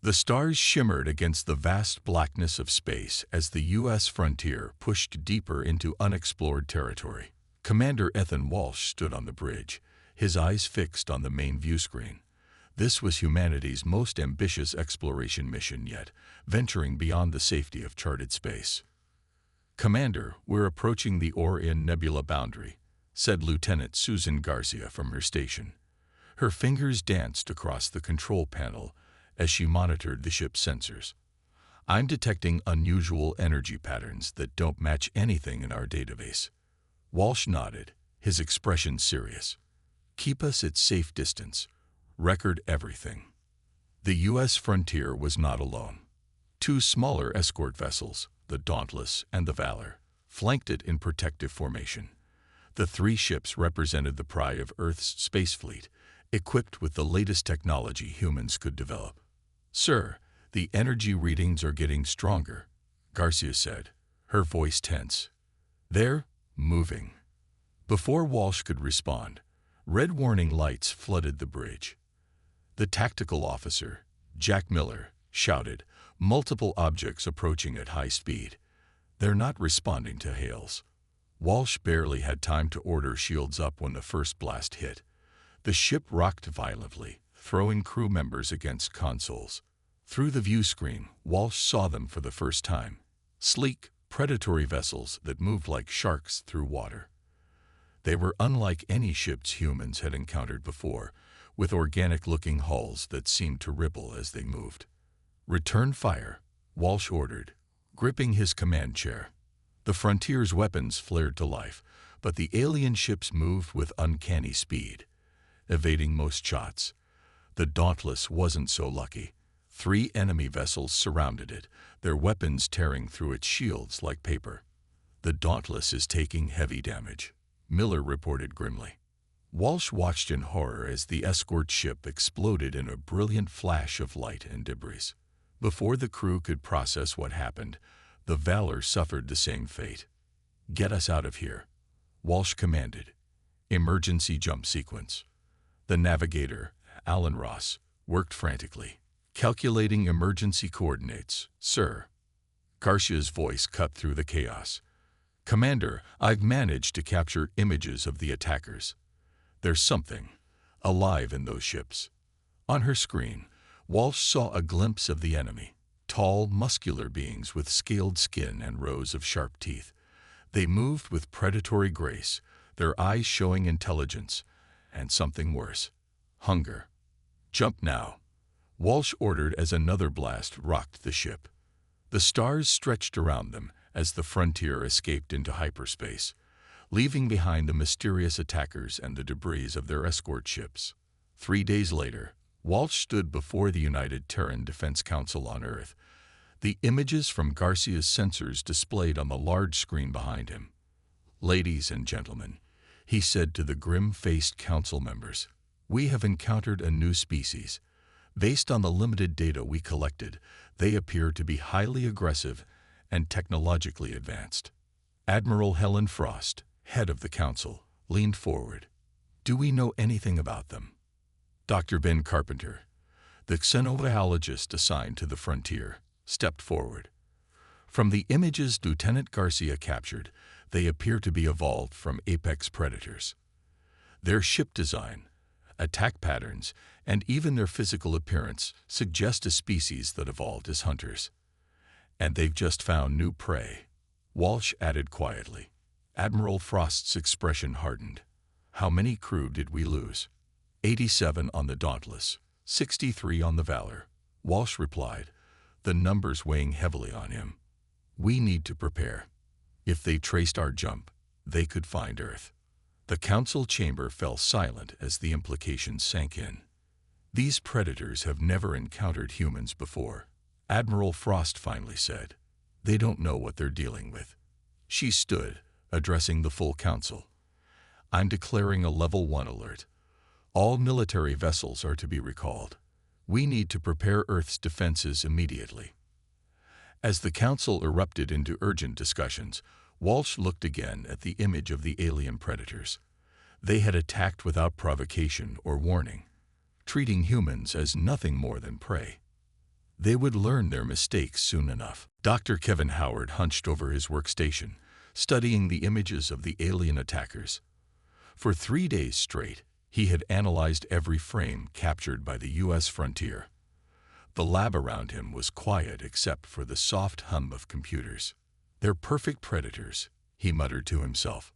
The stars shimmered against the vast blackness of space as the U.S. frontier pushed deeper into unexplored territory. Commander Ethan Walsh stood on the bridge, his eyes fixed on the main view screen. This was humanity's most ambitious exploration mission yet, venturing beyond the safety of charted space. "Commander, we're approaching the Orion Nebula boundary," said Lieutenant Susan Garcia from her station. Her fingers danced across the control panel as she monitored the ship's sensors. "I'm detecting unusual energy patterns that don't match anything in our database." Walsh nodded, his expression serious. "Keep us at safe distance. Record everything." The U.S. frontier was not alone. Two smaller escort vessels, the Dauntless and the Valor, flanked it in protective formation. The three ships represented the pride of Earth's space fleet, equipped with the latest technology humans could develop. "Sir, the energy readings are getting stronger," Garcia said, her voice tense. "They're moving." Before Walsh could respond, red warning lights flooded the bridge. The tactical officer, Jack Miller, shouted, "Multiple objects approaching at high speed. They're not responding to hails." Walsh barely had time to order shields up when the first blast hit. The ship rocked violently, throwing crew members against consoles. Through the view screen, Walsh saw them for the first time. Sleek, predatory vessels that moved like sharks through water. They were unlike any ships humans had encountered before, with organic-looking hulls that seemed to ripple as they moved. "Return fire," Walsh ordered, gripping his command chair. The Frontier's weapons flared to life, but the alien ships moved with uncanny speed, evading most shots. The Dauntless wasn't so lucky. 3 enemy vessels surrounded it, their weapons tearing through its shields like paper. "The Dauntless is taking heavy damage," Miller reported grimly. Walsh watched in horror as the escort ship exploded in a brilliant flash of light and debris. Before the crew could process what happened, the Valor suffered the same fate. "Get us out of here," Walsh commanded. Emergency jump sequence. The navigator, Alan Ross, worked frantically, calculating emergency coordinates. "Sir." Garcia's voice cut through the chaos. "Commander, I've managed to capture images of the attackers. There's something alive in those ships." On her screen, Walsh saw a glimpse of the enemy, tall, muscular beings with scaled skin and rows of sharp teeth. They moved with predatory grace, their eyes showing intelligence, and something worse, hunger. "Jump now," Walsh ordered as another blast rocked the ship. The stars stretched around them as the Frontier escaped into hyperspace, leaving behind the mysterious attackers and the debris of their escort ships. 3 days later, Walsh stood before the United Terran Defense Council on Earth, the images from Garcia's sensors displayed on the large screen behind him. "Ladies and gentlemen," he said to the grim-faced council members, "we have encountered a new species. Based on the limited data we collected, they appear to be highly aggressive and technologically advanced." Admiral Helen Frost, head of the council, leaned forward. "Do we know anything about them?" Dr. Ben Carpenter, the xenobiologist assigned to the Frontier, stepped forward. "From the images Lieutenant Garcia captured, they appear to be evolved from apex predators. Their ship design, attack patterns, and even their physical appearance suggest a species that evolved as hunters. And they've just found new prey," Walsh added quietly. Admiral Frost's expression hardened. "How many crew did we lose?" 87 on the Dauntless, 63 on the Valor," Walsh replied, the numbers weighing heavily on him. "We need to prepare. If they traced our jump, they could find Earth." The council chamber fell silent as the implications sank in. "These predators have never encountered humans before," Admiral Frost finally said. "They don't know what they're dealing with." She stood, addressing the full council. "I'm declaring a Level 1 alert. All military vessels are to be recalled. We need to prepare Earth's defenses immediately." As the council erupted into urgent discussions, Walsh looked again at the image of the alien predators. They had attacked without provocation or warning, treating humans as nothing more than prey. They would learn their mistakes soon enough. Dr. Kevin Howard hunched over his workstation, studying the images of the alien attackers. For 3 days straight, he had analyzed every frame captured by the U.S. frontier. The lab around him was quiet except for the soft hum of computers. "They're perfect predators," he muttered to himself.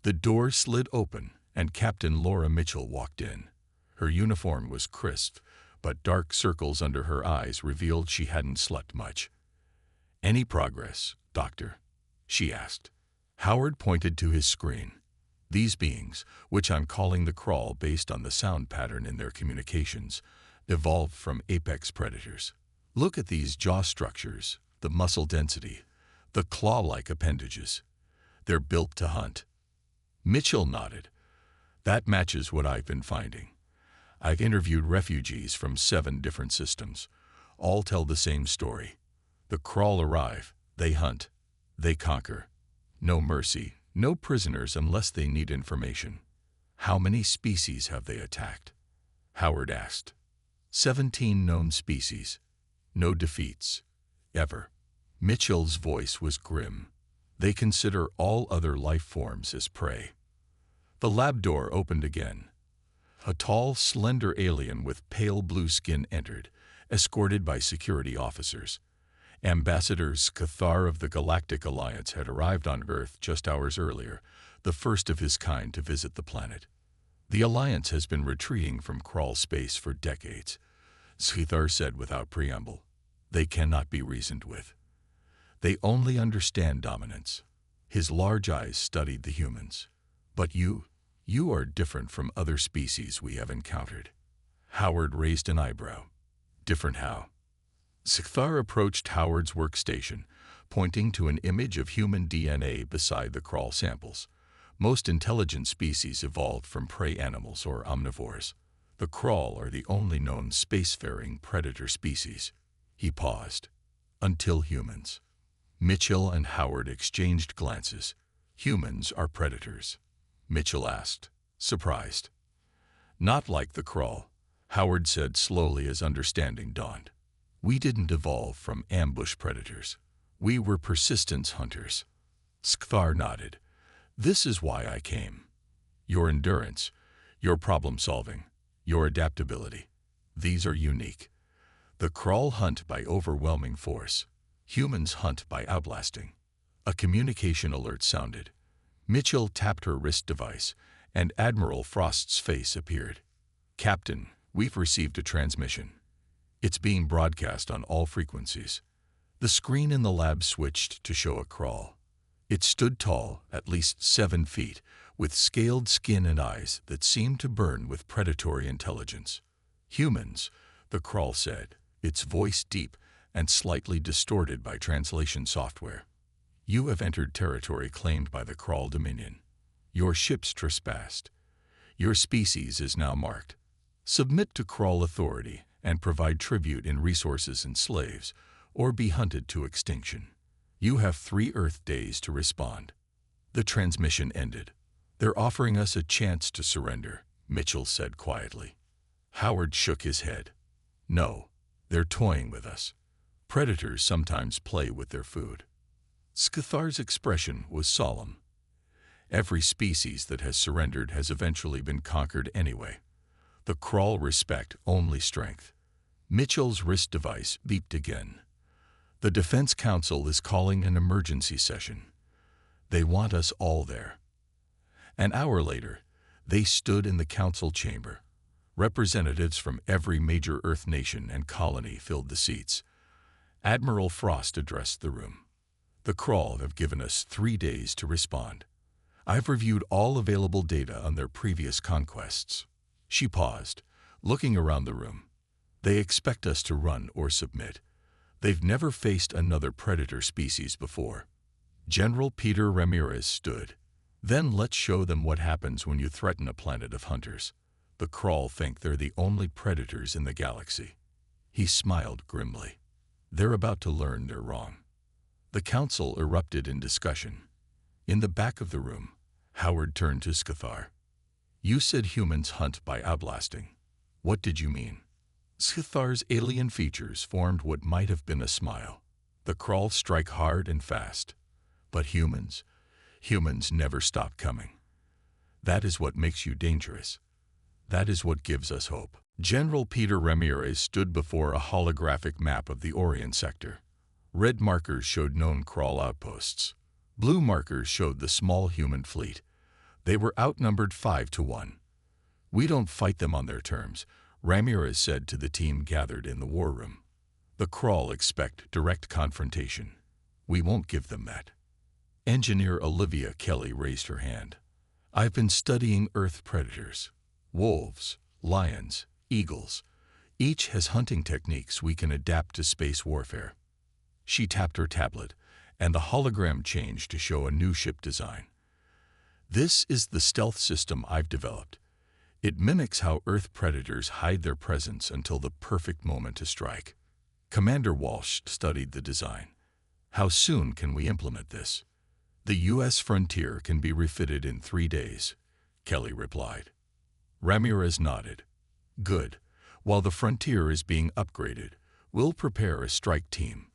The door slid open, and Captain Laura Mitchell walked in. Her uniform was crisp, but dark circles under her eyes revealed she hadn't slept much. "Any progress, Doctor?" she asked. Howard pointed to his screen. "These beings, which I'm calling the Crawl based on the sound pattern in their communications, evolved from apex predators. Look at these jaw structures, the muscle density, the claw-like appendages. They're built to hunt." Mitchell nodded. "That matches what I've been finding. I've interviewed refugees from 7 different systems. All tell the same story. The Crawl arrive, they hunt, they conquer. No mercy, no prisoners unless they need information." "How many species have they attacked?" Howard asked. 17 known species. No defeats. Ever. Mitchell's voice was grim. "They consider all other life forms as prey." The lab door opened again. A tall, slender alien with pale blue skin entered, escorted by security officers. Ambassador Scathar of the Galactic Alliance had arrived on Earth just hours earlier, the first of his kind to visit the planet. "The Alliance has been retreating from crawl space for decades," Scathar said without preamble. "They cannot be reasoned with. They only understand dominance." His large eyes studied the humans. "But you are different from other species we have encountered." Howard raised an eyebrow. "Different how?" Scathar approached Howard's workstation, pointing to an image of human DNA beside the Crawl samples. "Most intelligent species evolved from prey animals or omnivores. The Crawl are the only known spacefaring predator species." He paused. "Until humans." Mitchell and Howard exchanged glances. "Humans are predators?" Mitchell asked, surprised. "Not like the Crawl," Howard said slowly as understanding dawned. "We didn't evolve from ambush predators. We were persistence hunters." Scathar nodded. "This is why I came. Your endurance, your problem-solving, your adaptability. These are unique. The Crawl hunt by overwhelming force. Humans hunt by outlasting." A communication alert sounded. Mitchell tapped her wrist device, and Admiral Frost's face appeared. "Captain, we've received a transmission. It's being broadcast on all frequencies." The screen in the lab switched to show a Crawl. It stood tall, at least 7 feet, with scaled skin and eyes that seemed to burn with predatory intelligence. "Humans," the Crawl said, its voice deep and slightly distorted by translation software. "You have entered territory claimed by the Crawl Dominion. Your ships trespassed. Your species is now marked. Submit to Crawl authority and provide tribute in resources and slaves, or be hunted to extinction. You have 3 Earth days to respond." The transmission ended. "They're offering us a chance to surrender," Mitchell said quietly. Howard shook his head. "No, they're toying with us. Predators sometimes play with their food." Scathar's expression was solemn. "Every species that has surrendered has eventually been conquered anyway. The Crawl respect only strength." Mitchell's wrist device beeped again. "The Defense Council is calling an emergency session. They want us all there." An hour later, they stood in the council chamber. Representatives from every major Earth nation and colony filled the seats. Admiral Frost addressed the room. "The Crawl have given us 3 days to respond. I've reviewed all available data on their previous conquests." She paused, looking around the room. "They expect us to run or submit. They've never faced another predator species before." General Peter Ramirez stood. "Then let's show them what happens when you threaten a planet of hunters. The Crawl think they're the only predators in the galaxy." He smiled grimly. "They're about to learn they're wrong." The council erupted in discussion. In the back of the room, Howard turned to Scathar. "You said humans hunt by outlasting. What did you mean?" Scythar's alien features formed what might have been a smile. The crawl strike hard and fast. But humans never stop coming. That is what makes you dangerous. That is what gives us hope. General Peter Ramirez stood before a holographic map of the Orient sector. Red markers showed known crawl outposts. Blue markers showed the small human fleet. They were outnumbered 5-1. "We don't fight them on their terms," Ramirez said to the team gathered in the war room. "The crawl expect direct confrontation. We won't give them that." Engineer Olivia Kelly raised her hand. "I've been studying Earth predators. Wolves, lions, eagles. Each has hunting techniques we can adapt to space warfare." She tapped her tablet, and the hologram changed to show a new ship design. "This is the stealth system I've developed. It mimics how Earth predators hide their presence until the perfect moment to strike." Commander Walsh studied the design. "How soon can we implement this?" "The U.S. frontier can be refitted in 3 days," Kelly replied. Ramirez nodded. "Good. While the frontier is being upgraded, we'll prepare a strike team."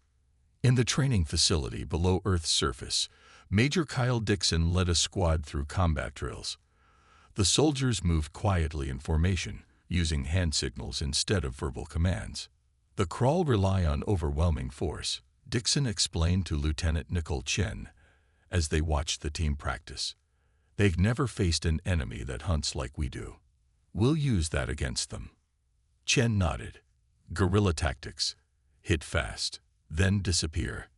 In the training facility below Earth's surface, Major Kyle Dixon led a squad through combat drills. The soldiers moved quietly in formation, using hand signals instead of verbal commands. "The crawl rely on overwhelming force," Dixon explained to Lieutenant Nicole Chen as they watched the team practice. "They've never faced an enemy that hunts like we do. We'll use that against them." Chen nodded. "Guerrilla tactics. Hit fast, then disappear."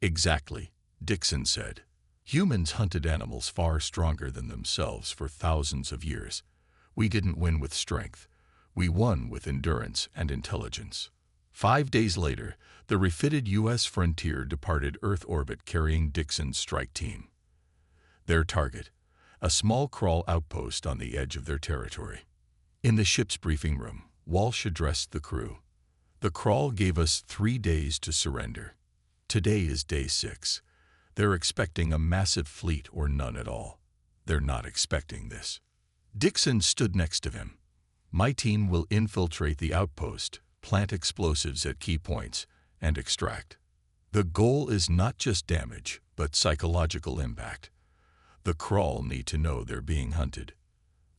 "Exactly," Dixon said. "Humans hunted animals far stronger than themselves for thousands of years. We didn't win with strength. We won with endurance and intelligence." 5 days later, the refitted U.S. frontier departed Earth orbit carrying Dixon's strike team. Their target, a small crawl outpost on the edge of their territory. In the ship's briefing room, Walsh addressed the crew. "The crawl gave us 3 days to surrender. Today is day 6. They're expecting a massive fleet or none at all. They're not expecting this." Dixon stood next to him. "My team will infiltrate the outpost, plant explosives at key points, and extract. The goal is not just damage, but psychological impact. The crawl need to know they're being hunted."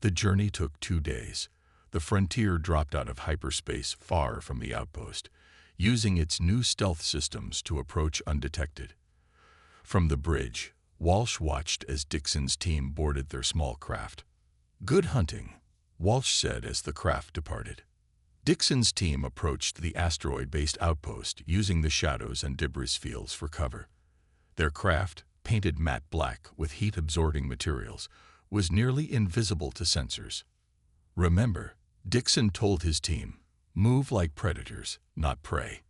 The journey took 2 days. The frontier dropped out of hyperspace far from the outpost, using its new stealth systems to approach undetected. From the bridge, Walsh watched as Dixon's team boarded their small craft. "Good hunting," Walsh said as the craft departed. Dixon's team approached the asteroid-based outpost using the shadows and debris fields for cover. Their craft, painted matte black with heat-absorbing materials, was nearly invisible to sensors. "Remember," Dixon told his team, "move like predators, not prey."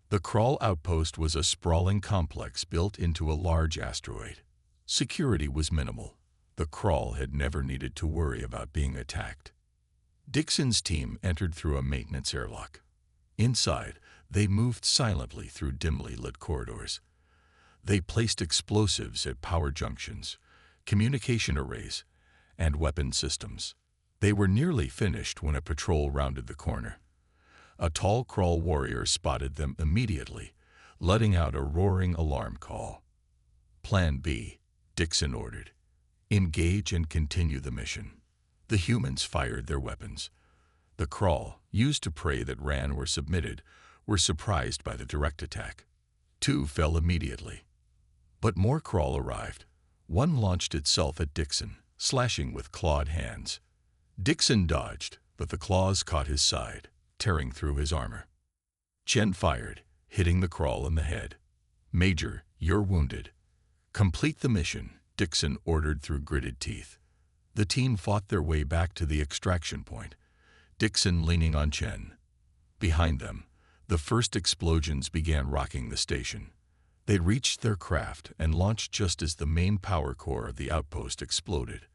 The crawl outpost was a sprawling complex built into a large asteroid. Security was minimal. The crawl had never needed to worry about being attacked. Dixon's team entered through a maintenance airlock. Inside, they moved silently through dimly lit corridors. They placed explosives at power junctions, communication arrays, and weapon systems. They were nearly finished when a patrol rounded the corner. A tall crawl warrior spotted them immediately, letting out a roaring alarm call. "Plan B," Dixon ordered. "Engage and continue the mission." The humans fired their weapons. The crawl, used to prey that ran or submitted, were surprised by the direct attack. 2 fell immediately. But more crawl arrived. One launched itself at Dixon, slashing with clawed hands. Dixon dodged, but the claws caught his side, tearing through his armor. Chen fired, hitting the crawl in the head. "Major, you're wounded." "Complete the mission," Dixon ordered through gritted teeth. The team fought their way back to the extraction point, Dixon leaning on Chen. Behind them, the first explosions began rocking the station. They reached their craft and launched just as the main power core of the outpost exploded.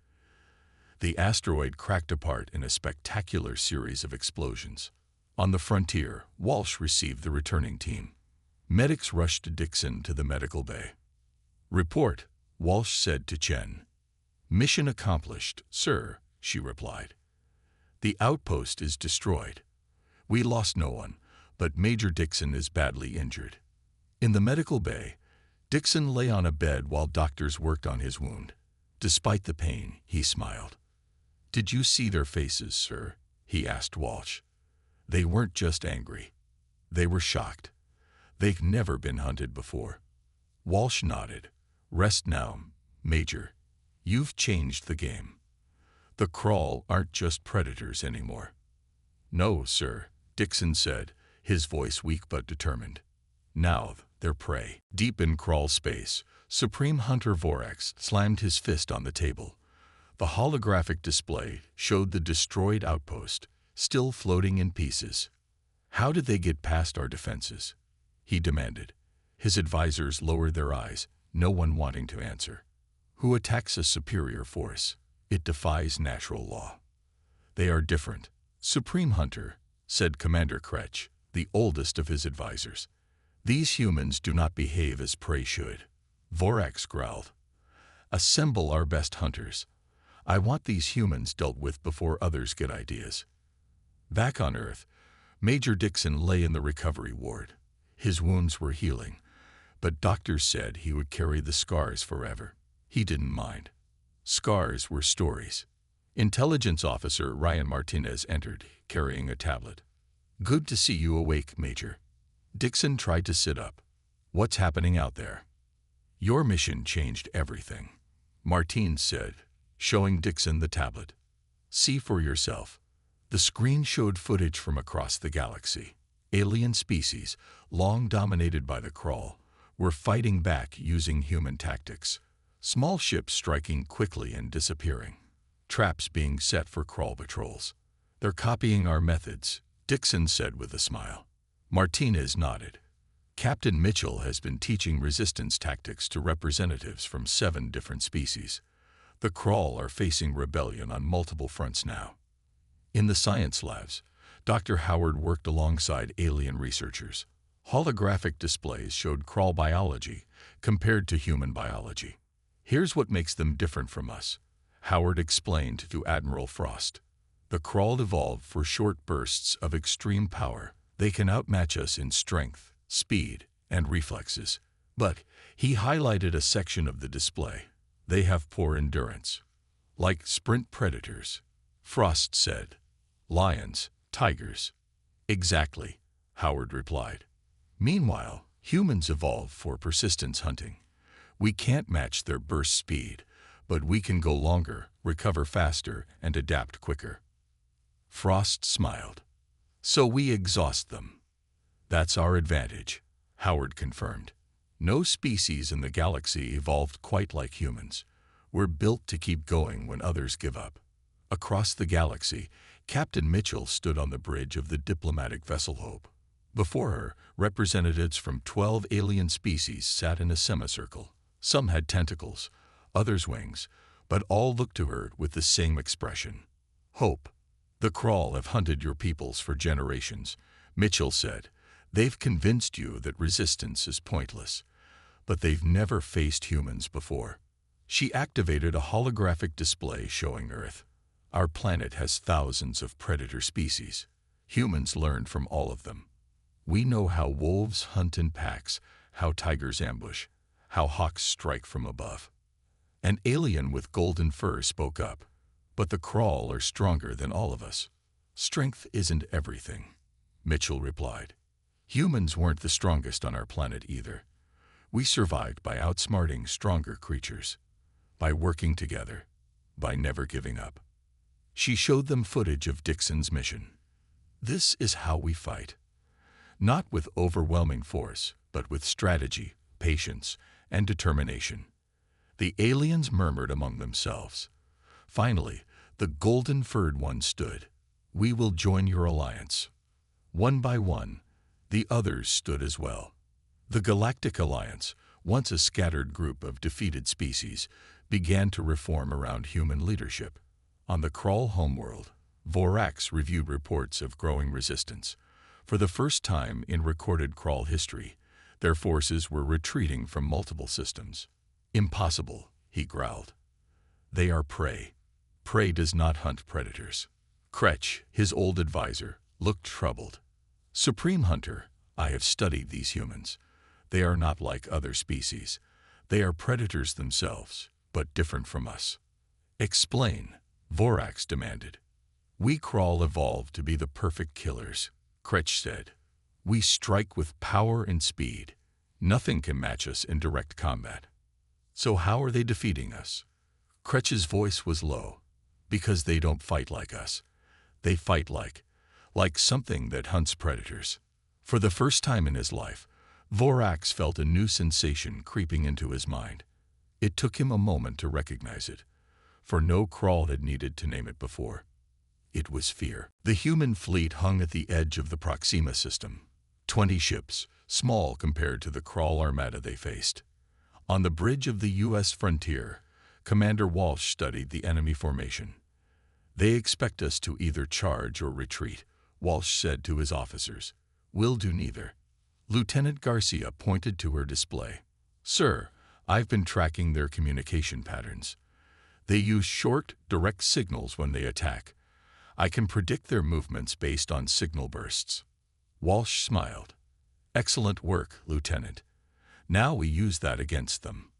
The asteroid cracked apart in a spectacular series of explosions. On the frontier, Walsh received the returning team. Medics rushed Dixon to the medical bay. "Report," Walsh said to Chen. "Mission accomplished, sir," she replied. "The outpost is destroyed. We lost no one, but Major Dixon is badly injured. In the medical bay, Dixon lay on a bed while doctors worked on his wound. Despite the pain, he smiled. "Did you see their faces, sir?" he asked Walsh. They weren't just angry. They were shocked. They've never been hunted before. Walsh nodded. "Rest now, Major. You've changed the game. The Crawl aren't just predators anymore." "No, sir," Dixon said, his voice weak but determined. "Now they're prey." Deep in Crawl space, Supreme Hunter Vorax slammed his fist on the table. The holographic display showed the destroyed outpost, still floating in pieces. "How did they get past our defenses?" he demanded. His advisors lowered their eyes, no one wanting to answer. "Who attacks a superior force? It defies natural law." "They are different." "Supreme Hunter," said Commander Kretsch, the oldest of his advisors. "These humans do not behave as prey should." Vorax growled. "Assemble our best hunters. I want these humans dealt with before others get ideas." Back on Earth, Major Dixon lay in the recovery ward. His wounds were healing, but doctors said he would carry the scars forever. He didn't mind. Scars were stories. Intelligence Officer Ryan Martinez entered, carrying a tablet. "Good to see you awake, Major." Dixon tried to sit up. "What's happening out there?" "Your mission changed everything," Martinez said, showing Dixon the tablet. "See for yourself." The screen showed footage from across the galaxy. Alien species, long dominated by the Crawl, were fighting back using human tactics. Small ships striking quickly and disappearing. Traps being set for Crawl patrols. "They're copying our methods," Dixon said with a smile. Martinez nodded. "Captain Mitchell has been teaching resistance tactics to representatives from 7 different species. The Crawl are facing rebellion on multiple fronts now." In the science labs, Dr. Howard worked alongside alien researchers. Holographic displays showed Crawl biology compared to human biology. "Here's what makes them different from us," Howard explained to Admiral Frost. "The Crawl evolved for short bursts of extreme power. They can outmatch us in strength, speed, and reflexes." But he highlighted a section of the display. "They have poor endurance. Like sprint predators," Frost said. "Lions, tigers." "Exactly," Howard replied. "Meanwhile, humans evolved for persistence hunting. We can't match their burst speed, but we can go longer, recover faster, and adapt quicker." Frost smiled. "So we exhaust them." "That's our advantage," Howard confirmed. "No species in the galaxy evolved quite like humans. We're built to keep going when others give up." Across the galaxy, Captain Mitchell stood on the bridge of the diplomatic vessel Hope. Before her, representatives from 12 alien species sat in a semicircle. Some had tentacles, others wings, but all looked to her with the same expression. "Hope, the Crawl have hunted your peoples for generations," Mitchell said. "They've convinced you that resistance is pointless, but they've never faced humans before." She activated a holographic display showing Earth. "Our planet has thousands of predator species. Humans learned from all of them. We know how wolves hunt in packs, how tigers ambush, how hawks strike from above." An alien with golden fur spoke up. "But the Crawl are stronger than all of us." "Strength isn't everything," Mitchell replied. "Humans weren't the strongest on our planet either. We survived by outsmarting stronger creatures, by working together, by never giving up." She showed them footage of Dixon's mission. "This is how we fight. Not with overwhelming force, but with strategy, patience, and determination." The aliens murmured among themselves. Finally, the golden-furred one stood. "We will join your alliance." One by one, the others stood as well. The Galactic Alliance, once a scattered group of defeated species, began to reform around human leadership. On the Crawl homeworld, Vorax reviewed reports of growing resistance. For the first time in recorded Crawl history, their forces were retreating from multiple systems. "Impossible," he growled. "They are prey. Prey does not hunt predators." Kretsch, his old advisor, looked troubled. Supreme Hunter, I have studied these humans. They are not like other species. They are predators themselves, but different from us. Explain, Vorax demanded. We Crawl evolved to be the perfect killers, Kretch said. We strike with power and speed. Nothing can match us in direct combat. So how are they defeating us? Kretch's voice was low. Because they don't fight like us. They fight like something that hunts predators. For the first time in his life, Vorax felt a new sensation creeping into his mind. It took him a moment to recognize it, for no Crawl had needed to name it before. It was fear. The human fleet hung at the edge of the Proxima system. 20 ships, small compared to the Crawl armada they faced. On the bridge of the U.S. frontier, Commander Walsh studied the enemy formation. They expect us to either charge or retreat, Walsh said to his officers. We'll do neither. Lieutenant Garcia pointed to her display. Sir, I've been tracking their communication patterns. They use short, direct signals when they attack. I can predict their movements based on signal bursts. Walsh smiled. Excellent work, Lieutenant. Now we use that against them.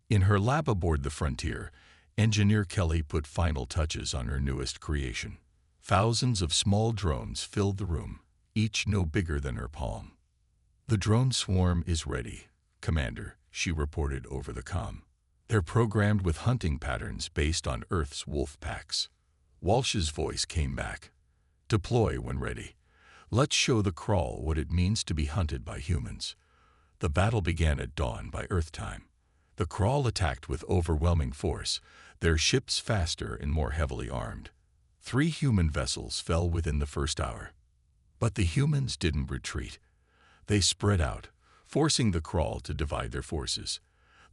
In her lab aboard the Frontier, Engineer Kelly put final touches on her newest creation. Thousands of small drones filled the room, each no bigger than her palm. The drone swarm is ready, Commander, she reported over the comm. They're programmed with hunting patterns based on Earth's wolf packs. Walsh's voice came back. Deploy when ready. Let's show the Crawl what it means to be hunted by humans. The battle began at dawn by Earth time. The Crawl attacked with overwhelming force, their ships faster and more heavily armed. 3 human vessels fell within the first hour. But the humans didn't retreat. They spread out, forcing the Crawl to divide their forces.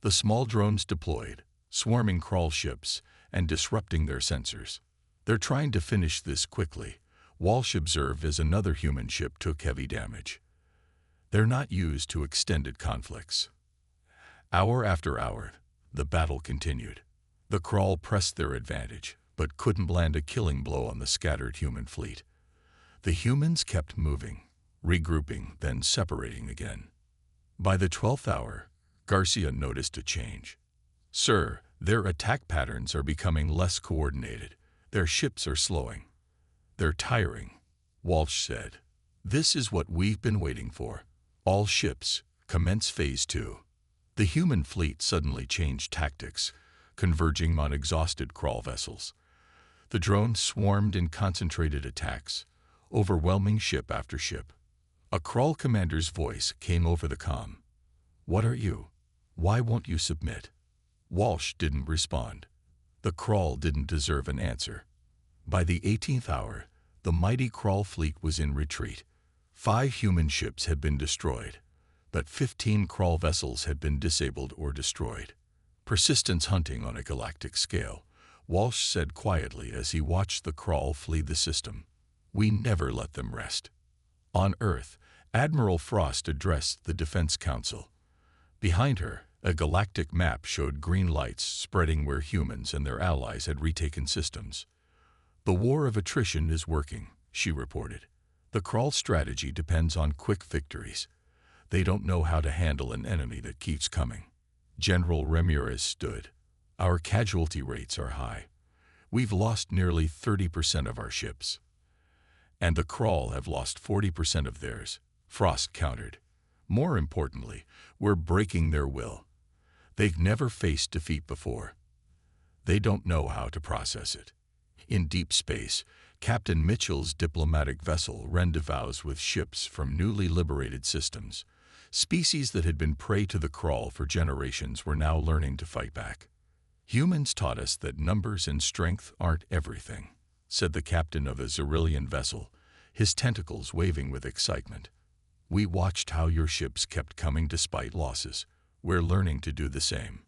The small drones deployed, swarming Crawl ships and disrupting their sensors. They're trying to finish this quickly, Walsh observed as another human ship took heavy damage. They're not used to extended conflicts. Hour after hour, the battle continued. The Crawl pressed their advantage, but couldn't land a killing blow on the scattered human fleet. The humans kept moving, regrouping, then separating again. By the 12th hour, Garcia noticed a change. Sir, their attack patterns are becoming less coordinated. Their ships are slowing. They're tiring, Walsh said. This is what we've been waiting for. All ships, commence Phase 2. The human fleet suddenly changed tactics, converging on exhausted Crawl vessels. The drones swarmed in concentrated attacks, overwhelming ship after ship. A Crawl commander's voice came over the comm. What are you? Why won't you submit? Walsh didn't respond. The Crawl didn't deserve an answer. By the 18th hour, the mighty Crawl fleet was in retreat. 5 human ships had been destroyed, but 15 Crawl vessels had been disabled or destroyed. Persistence hunting on a galactic scale, Walsh said quietly as he watched the Crawl flee the system. We never let them rest. On Earth, Admiral Frost addressed the Defense Council. Behind her, a galactic map showed green lights spreading where humans and their allies had retaken systems. The war of attrition is working, she reported. The Crawl strategy depends on quick victories. They don't know how to handle an enemy that keeps coming. General Ramirez stood. Our casualty rates are high. We've lost nearly 30% of our ships. And the Crawl have lost 40% of theirs, Frost countered. More importantly, we're breaking their will. They've never faced defeat before. They don't know how to process it. In deep space, Captain Mitchell's diplomatic vessel rendezvoused with ships from newly liberated systems. Species that had been prey to the Crawl for generations were now learning to fight back. Humans taught us that numbers and strength aren't everything, said the captain of a Zerillian vessel, his tentacles waving with excitement. We watched how your ships kept coming despite losses. We're learning to do the same.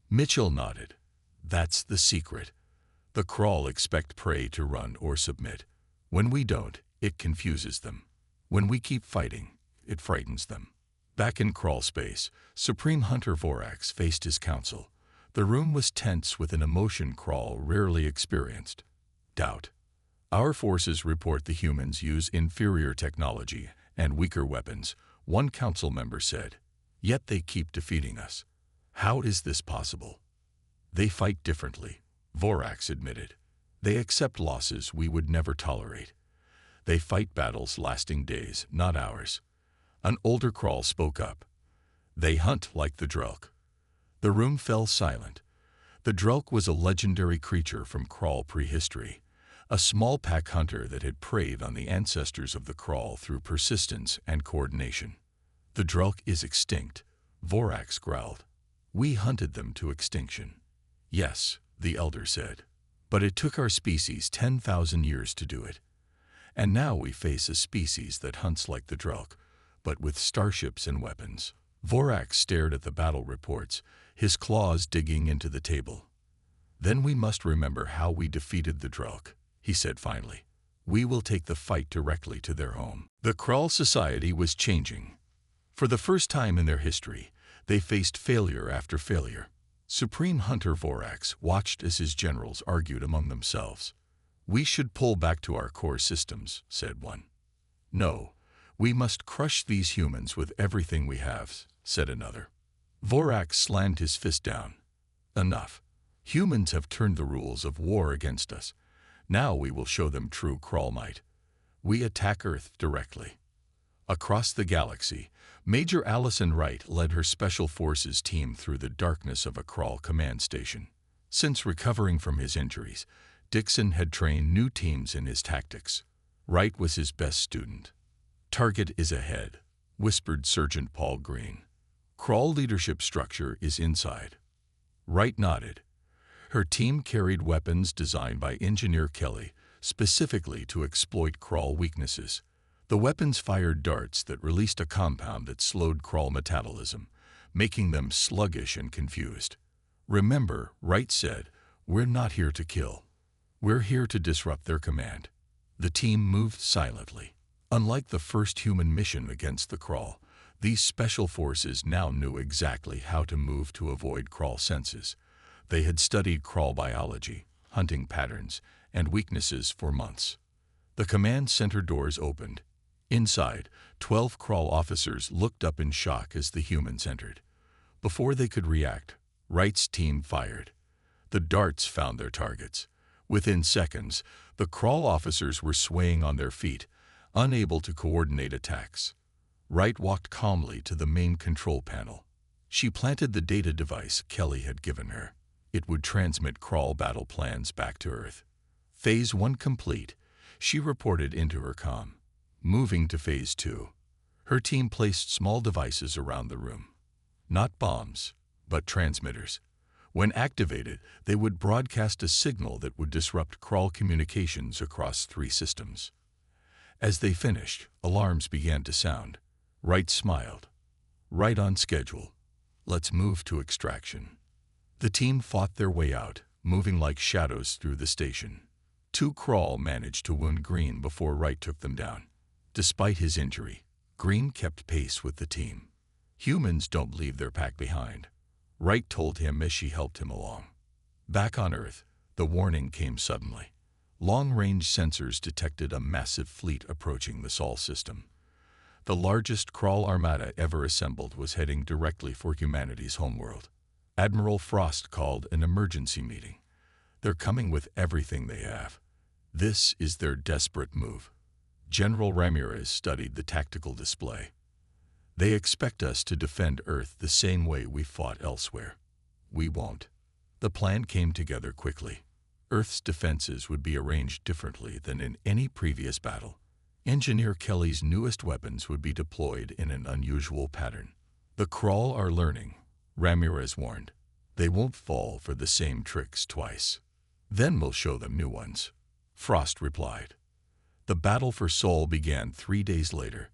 Mitchell nodded. That's the secret. The Crawl expect prey to run or submit. When we don't, it confuses them. When we keep fighting, it frightens them. Back in Crawl space, Supreme Hunter Vorax faced his council. The room was tense with an emotion Crawl rarely experienced. Doubt. Our forces report the humans use inferior technology and weaker weapons, one council member said. Yet they keep defeating us. How is this possible? They fight differently, Vorax admitted. They accept losses we would never tolerate. They fight battles lasting days, not hours. An older Krull spoke up. They hunt like the Drelk. The room fell silent. The Drelk was a legendary creature from Krull prehistory, a small pack hunter that had preyed on the ancestors of the Krull through persistence and coordination. The Drelk is extinct, Vorax growled. We hunted them to extinction. Yes, the elder said. But it took our species 10,000 years to do it. And now we face a species that hunts like the Drelk, but with starships and weapons. Vorax stared at the battle reports, his claws digging into the table. Then we must remember how we defeated the Drelk, he said finally. We will take the fight directly to their home. The Krull society was changing. For the first time in their history, they faced failure after failure. Supreme Hunter Vorax watched as his generals argued among themselves. We should pull back to our core systems, said one. No, we must crush these humans with everything we have, said another. Vorax slammed his fist down. Enough. Humans have turned the rules of war against us. Now we will show them true Krull might. We attack Earth directly. Across the galaxy, Major Allison Wright led her Special Forces team through the darkness of a Krull command station. Since recovering from his injuries, Dixon had trained new teams in his tactics. Wright was his best student. Target is ahead, whispered Sergeant Paul Green. Krull leadership structure is inside. Wright nodded. Her team carried weapons designed by Engineer Kelly, specifically to exploit Krull weaknesses. The weapons fired darts that released a compound that slowed Krull metabolism, making them sluggish and confused. Remember, Wright said, we're not here to kill. We're here to disrupt their command. The team moved silently. Unlike the first human mission against the Krull, these special forces now knew exactly how to move to avoid Krull senses. They had studied Krull biology, hunting patterns, and weaknesses for months. The command center doors opened. Inside, 12 Krull officers looked up in shock as the humans entered. Before they could react, Wright's team fired. The darts found their targets. Within seconds, the Krull officers were swaying on their feet, unable to coordinate attacks. Wright walked calmly to the main control panel. She planted the data device Kelly had given her. It would transmit Krull battle plans back to Earth. Phase 1 complete, she reported into her comm. Moving to Phase 2, her team placed small devices around the room. Not bombs, but transmitters. When activated, they would broadcast a signal that would disrupt Krull communications across 3 systems. As they finished, alarms began to sound. Wright smiled. Right on schedule. Let's move to extraction. The team fought their way out, moving like shadows through the station. 2 Krull managed to wound Green before Wright took them down. Despite his injury, Green kept pace with the team. Humans don't leave their pack behind, Wright told him as she helped him along. Back on Earth, the warning came suddenly. Long-range sensors detected a massive fleet approaching the Sol system. The largest Krull armada ever assembled was heading directly for humanity's homeworld. Admiral Frost called an emergency meeting. They're coming with everything they have. This is their desperate move. General Ramirez studied the tactical display. They expect us to defend Earth the same way we fought elsewhere. We won't. The plan came together quickly. Earth's defenses would be arranged differently than in any previous battle. Engineer Kelly's newest weapons would be deployed in an unusual pattern. The Krull are learning, Ramirez warned. They won't fall for the same tricks twice. Then we'll show them new ones, Frost replied. The battle for Sol began 3 days later.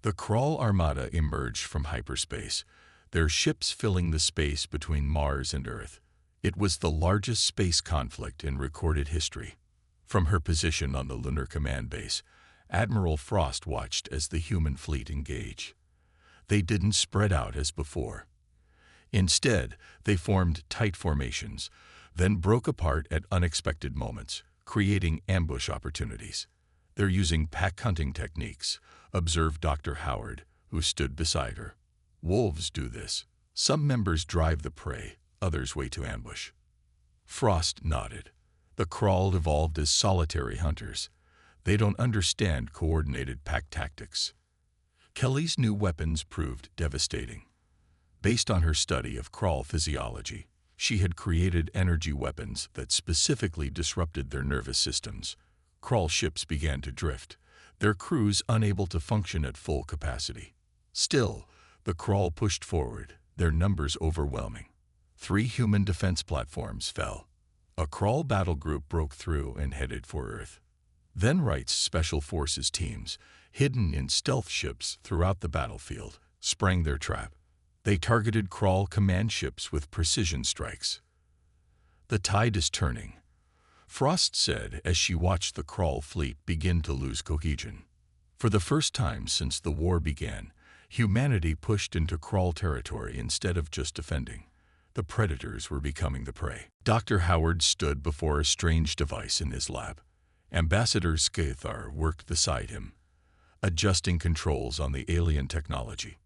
The Krull armada emerged from hyperspace, their ships filling the space between Mars and Earth. It was the largest space conflict in recorded history. From her position on the Lunar Command Base, Admiral Frost watched as the human fleet engaged. They didn't spread out as before. Instead, they formed tight formations, then broke apart at unexpected moments, creating ambush opportunities. They're using pack hunting techniques, observed Dr. Howard, who stood beside her. Wolves do this. Some members drive the prey, others wait to ambush. Frost nodded. The Crawl evolved as solitary hunters. They don't understand coordinated pack tactics. Kelly's new weapons proved devastating. Based on her study of Crawl physiology, she had created energy weapons that specifically disrupted their nervous systems. Crawl ships began to drift, their crews unable to function at full capacity. Still, the Crawl pushed forward, their numbers overwhelming. 3 human defense platforms fell. A Crawl battle group broke through and headed for Earth. Then Wright's Special Forces teams, hidden in stealth ships throughout the battlefield, sprang their trap. They targeted Crawl command ships with precision strikes. "The tide is turning," Frost said as she watched the Crawl fleet begin to lose cohesion. For the first time since the war began, humanity pushed into Crawl territory instead of just defending. The predators were becoming the prey. Dr. Howard stood before a strange device in his lab. Ambassador Scathar worked beside him, adjusting controls on the alien technology.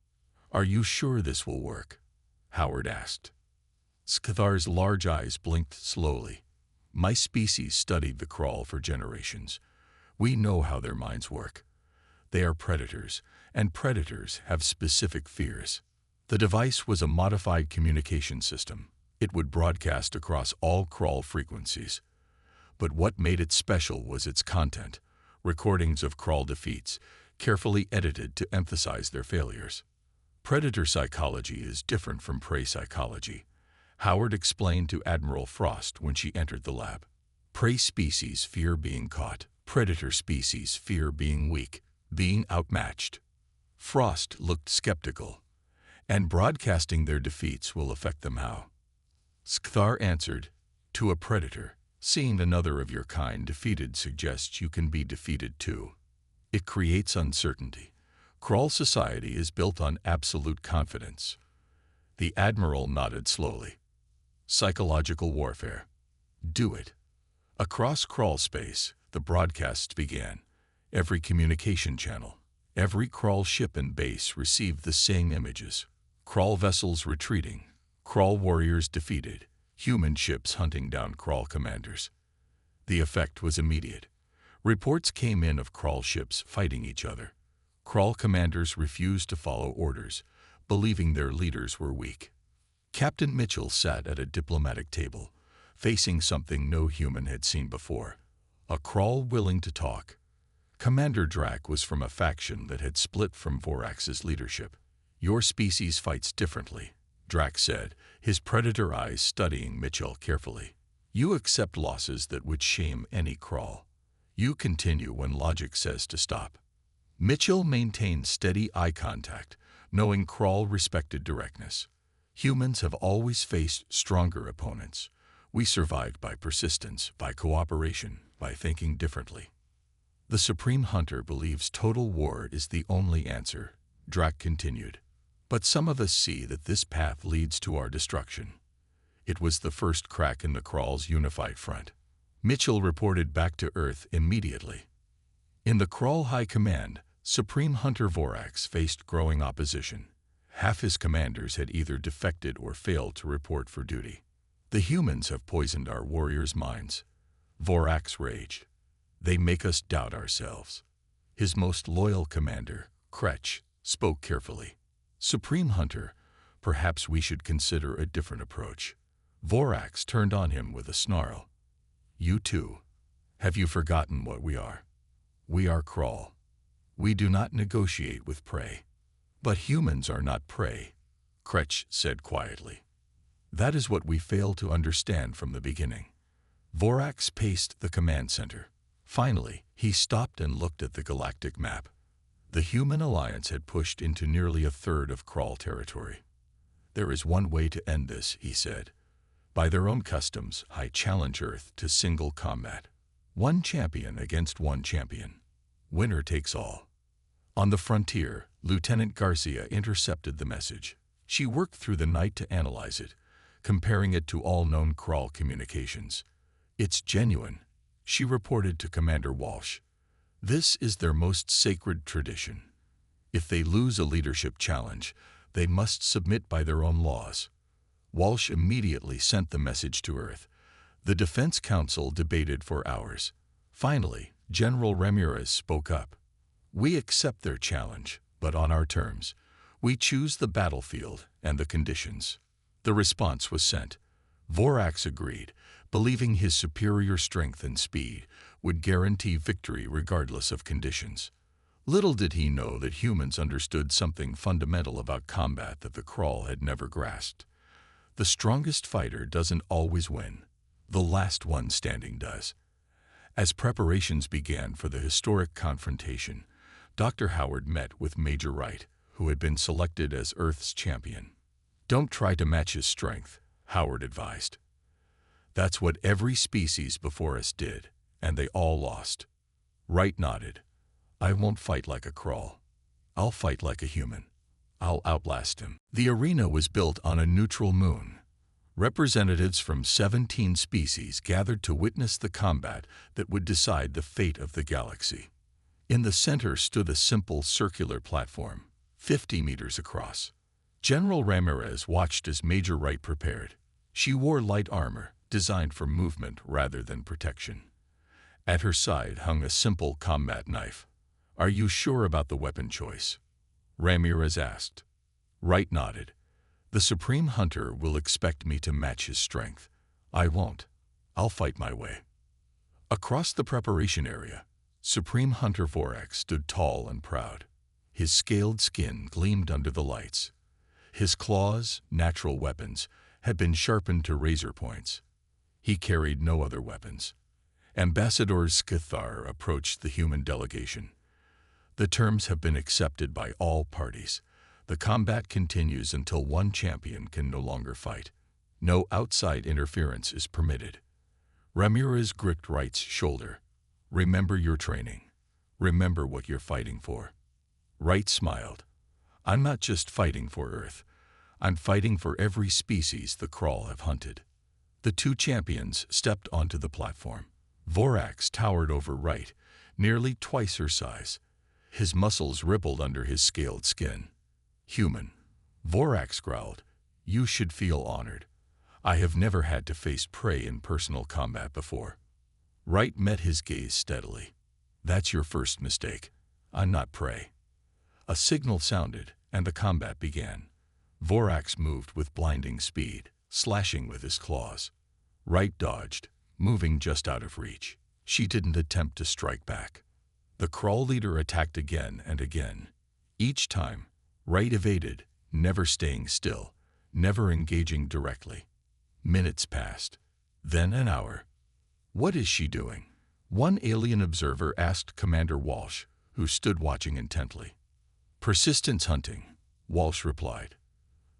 "Are you sure this will work?" Howard asked. Scathar's large eyes blinked slowly. "My species studied the Crawl for generations. We know how their minds work. They are predators, and predators have specific fears." The device was a modified communication system. It would broadcast across all Crawl frequencies. But what made it special was its content, recordings of Crawl defeats, carefully edited to emphasize their failures. Predator psychology is different from prey psychology, Howard explained to Admiral Frost when she entered the lab. Prey species fear being caught. Predator species fear being weak, being outmatched. Frost looked skeptical. "And broadcasting their defeats will affect them how?" Scathar answered, "To a predator, seeing another of your kind defeated suggests you can be defeated too. It creates uncertainty. Crawl society is built on absolute confidence." The Admiral nodded slowly. "Psychological warfare. Do it." Across Crawl space, the broadcasts began. Every communication channel, every Crawl ship and base received the same images. Crawl vessels retreating, Crawl warriors defeated, human ships hunting down Crawl commanders. The effect was immediate. Reports came in of Crawl ships fighting each other. Crawl commanders refused to follow orders, believing their leaders were weak. Captain Mitchell sat at a diplomatic table, facing something no human had seen before. A Crawl willing to talk. Commander Drac was from a faction that had split from Vorax's leadership. "Your species fights differently," Drac said, his predator eyes studying Mitchell carefully. "You accept losses that would shame any Crawl. You continue when logic says to stop." Mitchell maintained steady eye contact, knowing Crawl respected directness. "Humans have always faced stronger opponents. We survived by persistence, by cooperation, by thinking differently." "The Supreme Hunter believes total war is the only answer," Drac continued. "But some of us see that this path leads to our destruction." It was the first crack in the Crawl's unified front. Mitchell reported back to Earth immediately. In the Crawl High Command, Supreme Hunter Vorax faced growing opposition. Half his commanders had either defected or failed to report for duty. "The humans have poisoned our warriors' minds," Vorax raged. "They make us doubt ourselves." His most loyal commander, Kretch, spoke carefully. "Supreme Hunter, perhaps we should consider a different approach." Vorax turned on him with a snarl. "You too. Have you forgotten what we are? We are Crawl. We do not negotiate with prey." "But humans are not prey," Kretch said quietly. "That is what we failed to understand from the beginning." Vorax paced the command center. Finally, he stopped and looked at the galactic map. The human alliance had pushed into nearly a third of Crawl territory. "There is one way to end this," he said. "By their own customs, I challenge Earth to single combat. One champion against one champion. Winner takes all." On the frontier, Lieutenant Garcia intercepted the message. She worked through the night to analyze it, comparing it to all known Crawl communications. "It's genuine. she reported to Commander Walsh. This is their most sacred tradition. If they lose a leadership challenge, they must submit by their own laws. Walsh immediately sent the message to Earth. The Defense Council debated for hours. Finally, General Ramirez spoke up. We accept their challenge, but on our terms. We choose the battlefield and the conditions. The response was sent. Vorax agreed, believing his superior strength and speed would guarantee victory regardless of conditions. Little did he know that humans understood something fundamental about combat that the Crawl had never grasped. The strongest fighter doesn't always win. The last one standing does. As preparations began for the historic confrontation, Dr. Howard met with Major Wright, who had been selected as Earth's champion. Don't try to match his strength, Howard advised. That's what every species before us did, and they all lost. Wright nodded. I won't fight like a Crawl. I'll fight like a human. I'll outlast him. The arena was built on a neutral moon. Representatives from 17 species gathered to witness the combat that would decide the fate of the galaxy. In the center stood a simple circular platform, 50 meters across. General Ramirez watched as Major Wright prepared. She wore light armor, designed for movement rather than protection. At her side hung a simple combat knife. Are you sure about the weapon choice? Ramirez asked. Wright nodded. The Supreme Hunter will expect me to match his strength. I won't. I'll fight my way. Across the preparation area, Supreme Hunter Vorax stood tall and proud. His scaled skin gleamed under the lights. His claws, natural weapons, had been sharpened to razor points. He carried no other weapons. Ambassador Skithar approached the human delegation. The terms have been accepted by all parties. The combat continues until one champion can no longer fight. No outside interference is permitted. Ramirez gripped Wright's shoulder. Remember your training. Remember what you're fighting for. Wright smiled. I'm not just fighting for Earth. I'm fighting for every species the Crawl have hunted. The two champions stepped onto the platform. Vorax towered over Wright, nearly twice her size. His muscles rippled under his scaled skin. Human. Vorax growled. You should feel honored. I have never had to face prey in personal combat before. Wright met his gaze steadily. That's your first mistake. I'm not prey. A signal sounded, and the combat began. Vorax moved with blinding speed, slashing with his claws. Wright dodged, moving just out of reach. She didn't attempt to strike back. The Crawl leader attacked again and again. Each time, Wright evaded, never staying still, never engaging directly. Minutes passed. Then an hour. What is she doing? One alien observer asked Commander Walsh, who stood watching intently. Persistence hunting, Walsh replied.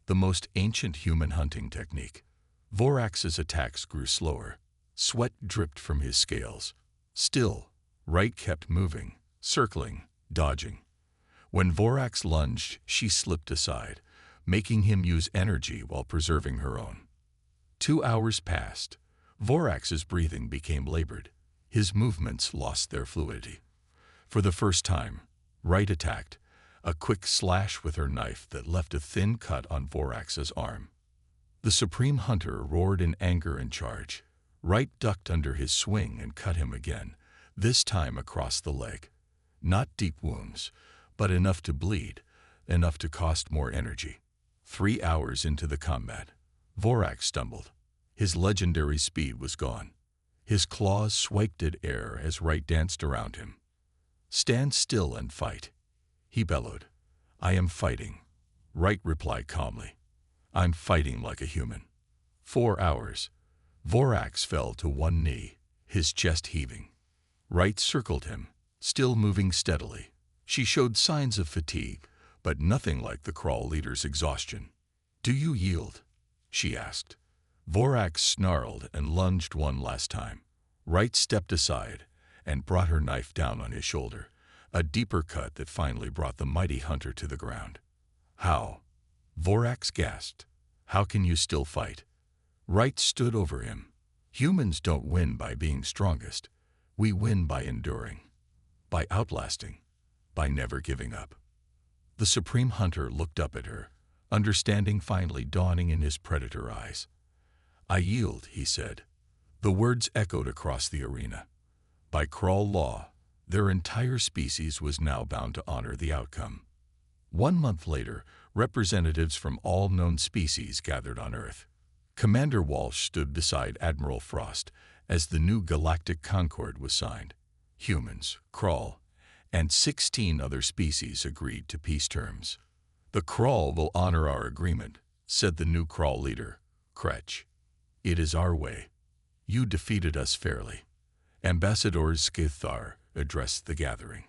The most ancient human hunting technique. Vorax's attacks grew slower. Sweat dripped from his scales. Still, Wright kept moving, circling, dodging. When Vorax lunged, she slipped aside, making him use energy while preserving her own. 2 hours passed. Vorax's breathing became labored. His movements lost their fluidity. For the first time, Wright attacked, a quick slash with her knife that left a thin cut on Vorax's arm. The Supreme Hunter roared in anger and charge. Wright ducked under his swing and cut him again, this time across the leg. Not deep wounds, but enough to bleed, enough to cost more energy. 3 hours into the combat, Vorax stumbled. His legendary speed was gone. His claws swiped at air as Wright danced around him. Stand still and fight, he bellowed. I am fighting, Wright replied calmly. I'm fighting like a human. 4 hours. Vorax fell to one knee, his chest heaving. Wright circled him, still moving steadily. She showed signs of fatigue, but nothing like the Crawl leader's exhaustion. Do you yield? She asked. Vorax snarled and lunged one last time. Wright stepped aside and brought her knife down on his shoulder, a deeper cut that finally brought the mighty hunter to the ground. How? Vorax gasped. How can you still fight? Wright stood over him. Humans don't win by being strongest. We win by enduring, by outlasting, by never giving up. The Supreme Hunter looked up at her, understanding finally dawning in his predator eyes. "I yield," he said. The words echoed across the arena. By Crawl law, their entire species was now bound to honor the outcome. 1 month later, representatives from all known species gathered on Earth. Commander Walsh stood beside Admiral Frost as the new Galactic Concord was signed. Humans, Crawl, and 16 other species agreed to peace terms. "The Crawl will honor our agreement," said the new Crawl leader, Kretch. "It is our way. You defeated us fairly." Ambassador Skithar addressed the gathering.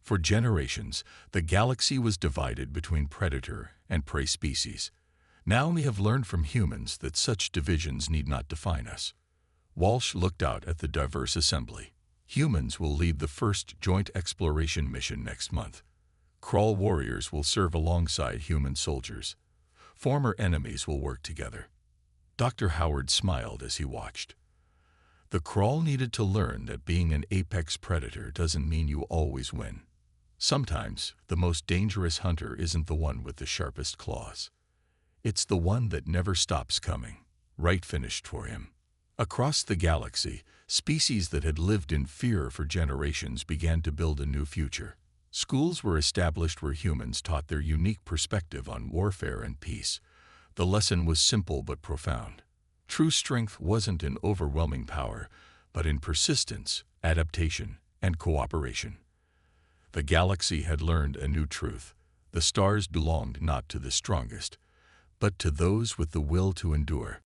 For generations, the galaxy was divided between predator and prey species. Now we have learned from humans that such divisions need not define us. Walsh looked out at the diverse assembly. Humans will lead the first joint exploration mission next month. Crawl warriors will serve alongside human soldiers. Former enemies will work together. Dr. Howard smiled as he watched. The Crawl needed to learn that being an apex predator doesn't mean you always win. Sometimes, the most dangerous hunter isn't the one with the sharpest claws. It's the one that never stops coming. Right finished for him. Across the galaxy, species that had lived in fear for generations began to build a new future. Schools were established where humans taught their unique perspective on warfare and peace. The lesson was simple but profound. True strength wasn't in overwhelming power, but in persistence, adaptation, and cooperation. The galaxy had learned a new truth. The stars belonged not to the strongest, but to those with the will to endure.